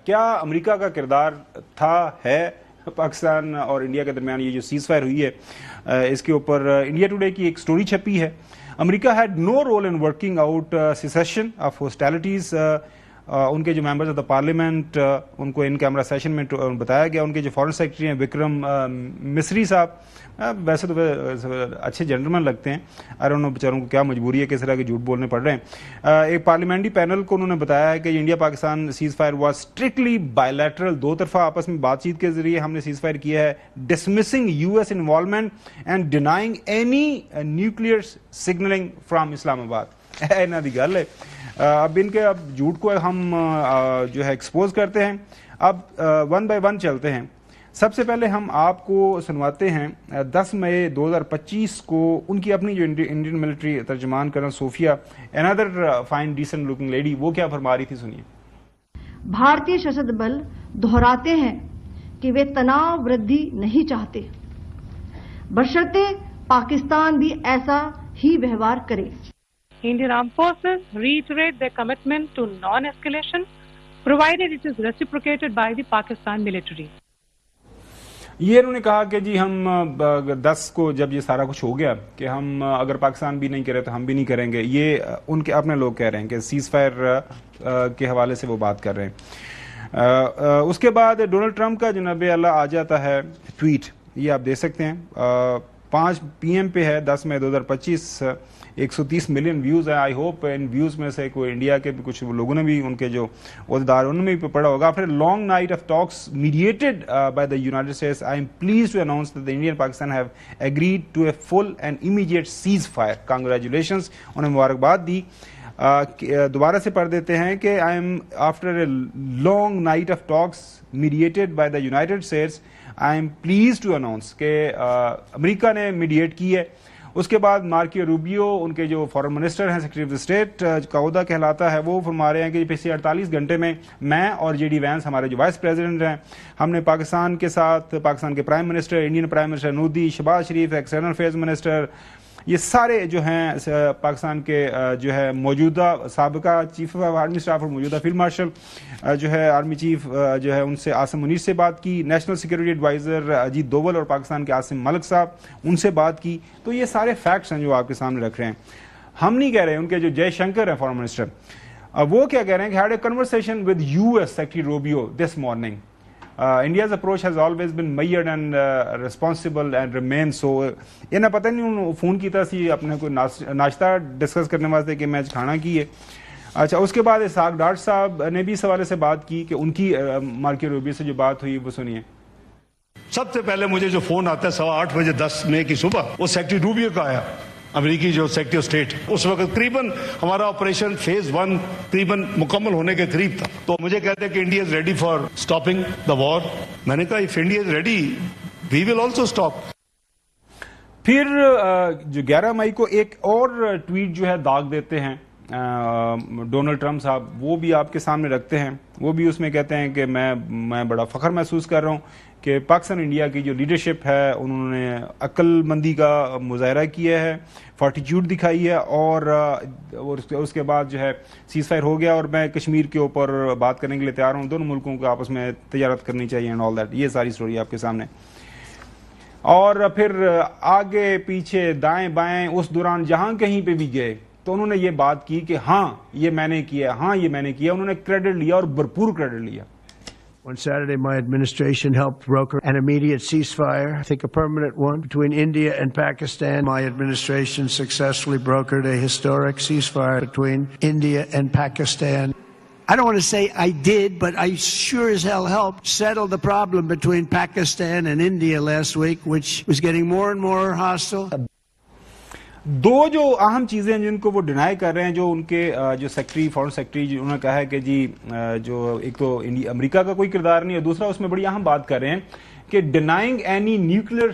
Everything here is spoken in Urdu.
کیا امریکہ کا کردار ہے پاکستان اور انڈیا کے درمیان یہ جو سیز فائر ہوئی ہے؟ اس کے اوپر انڈیا ٹوڈے کی ایک سٹوری چھپی ہے. امریکہ had no role in working out cessation of hostilities. ان کے جو ممبرز آف دا پارلیمنٹ ان کو ان کیمرہ سیشن میں بتایا گیا. ان کے جو فارن سیکرٹری ہیں وکرم مصری صاحب، ویسے تو اچھے جنٹلمین لگتے ہیں، انہوں بیچاروں کو کیا مجبوری ہے کہ اس طرح کے جھوٹ بولنے پڑ رہے ہیں. ایک پارلیمنٹری پینل کو انہوں نے بتایا ہے کہ India Pakistan ceasefire was strictly bilateral, دو طرفہ آپس میں بات چیت کے ذریعے ہم نے سیز فائر کیا ہے. Dismissing U S involvement and denying any nuclear signalling from Islamabad. انہاں دی گل ہے. اب ان کے جھوٹ کو ہم جو ہے ایکسپوز کرتے ہیں. اب ون بائی ون چلتے ہیں. سب سے پہلے ہم آپ کو سنواتے ہیں 10 مئی 2025 کو ان کی اپنی جو انڈین ملٹری ترجمان کرنل صوفیہ، another fine decent looking lady، وہ کیا فرما رہی تھی، سنیے. بھارتی سشستر بل دہراتے ہیں کہ وہ تناؤ وردھی نہیں چاہتے، بشرطے پاکستان بھی ایسا ہی ویوہار کرے. Indian Armed Forces reiterate their commitment to non-escalation, provided it is reciprocated by the Pakistan military. یہ انہوں نے کہا کہ جی ہم 10 کو جب یہ سارا کچھ ہو گیا کہ ہم اگر پاکستان بھی نہیں کرے تو ہم بھی نہیں کریں گے. یہ ان کے اپنے لوگ کہہ رہے ہیں کہ سیز فائر کے حوالے سے وہ بات کر رہے ہیں. اس کے بعد ڈونلڈ ٹرمپ کا جناب اللہ آ جاتا ہے ٹویٹ، یہ آپ دیکھ سکتے ہیں. 5 PM پہ ہے 10 مئی 2025. 130 ملین ویوز ہیں. آئی ہوپ ان ویوز میں سے کوئی انڈیا کے بھی کچھ لوگوں نے بھی، ان کے جو عہدیدار انہوں نے بھی پڑھا ہوگا. After long night of talks mediated by the United States, I am pleased to announce that India and Pakistan have agreed to a full and immediate ceasefire. Congratulations, انہیں مبارکباد دی. دوبارہ سے پڑھ دیتے ہیں کہ I am after a long night of talks mediated by the United States, I am pleased to announce کہ امریکہ نے میڈیٹ کی ہے. اس کے بعد مارکو روبیو، ان کے جو فارن منسٹر ہیں، سیکرٹری آف اسٹیٹ کا عہدہ کہلاتا ہے، وہ فرما رہے ہیں کہ پچھلے 48 گھنٹے میں میں اور جے ڈی وینس، ہمارے جو وائس پریزیڈنٹ ہیں، ہم نے پاکستان کے ساتھ پاکستان کے prime minister, Indian prime minister Modi, Shahbaz Sharif external affairs minister, یہ سارے جو ہیں پاکستان کے جو ہے موجودہ سابقہ چیف آف آرمی اسٹاف اور موجودہ فیلڈ مارشل جو ہے آرمی چیف جو ہے ان سے عاصم منیر سے بات کی. National security advisor Ajit Doval اور پاکستان کے عاصم ملک صاحب، ان سے بات کی. تو یہ سارے فیکٹس ہیں جو آپ کے سامنے رکھ رہے ہیں. ہم نہیں کہہ رہے. ان کے جو جے شنکر ہیں فارن منسٹر، وہ کیا کہہ رہے ہیں کہ had a conversation with U S secretary Rubio this morning. India's approach has always been measured and responsible and remains so. انہیں پتہ نہیں انہوں فون کیتا سی اپنے کوئی ناشتہ ڈسکس کرنے واسطے کہ میچ کھانا کی ہے. اچھا، اس کے بعد اسحاق ڈاٹ صاحب نے بھی اس حوالے سے بات کی کہ ان کی مارکو روبیو سے جو بات ہوئی وہ سنیے. سب سے پہلے مجھے جو فون آتا ہے 8:15 بجے 10 مئی کی صبح، وہ سیکرٹری روبیو کا آیا، امریکی جو سیکرٹری آف اسٹیٹ. اس وقت قریباً ہمارا آپریشن فیز 1 قریباً مکمل ہونے کے قریب تھا. تو مجھے کہتے ہیں کہ India is ready for stopping the war. میں نے کہا if India is ready we will also stop. پھر جو 11 مئی کو ایک اور ٹویٹ جو ہے داغ دیتے ہیں ڈونلڈ ٹرمپ صاحب، وہ بھی آپ کے سامنے رکھتے ہیں. وہ بھی اس میں کہتے ہیں کہ میں بڑا فخر محسوس کر رہا ہوں کہ پاکستان انڈیا کی جو لیڈرشپ ہے انہوں نے عقل مندی کا مظاہرہ کیا ہے، فارٹیچیوڈ دکھائی ہے، اور اس کے بعد جو ہے سیز فائر ہو گیا. اور میں کشمیر کے اوپر بات کرنے کے لیے تیار ہوں. دونوں ملکوں کو آپس میں تجارت کرنی چاہیے اینڈ آل دیٹ. یہ ساری سٹوری آپ کے سامنے. اور پھر آگے پیچھے دائیں بائیں اس دوران جہاں کہیں پہ بھی گئے تو انہوں نے یہ بات کی کہ ہاں یہ میں نے کیا، ہاں یہ میں نے کیا. انہوں نے کریڈٹ لیا اور بھرپور کریڈٹ لیا. On Saturday, my administration helped broker an immediate ceasefire, I think a permanent one, between India and Pakistan. My administration successfully brokered a historic ceasefire between India and Pakistan. I don't want to say I did, but I sure as hell helped settle the problem between Pakistan and India last week, which was getting more and more hostile. دو جو اہم چیزیں جن کو وہ ڈینائی کر رہے ہیں، جو ان کے جو سیکرٹری فارن سیکرٹری انہوں نے کہا ہے کہ جی جو ایک تو امریکہ کا کوئی کردار نہیں، اور دوسرا اس میں بڑی اہم بات کر رہے ہیں کہ ڈینائنگ اینی نیوکلیئر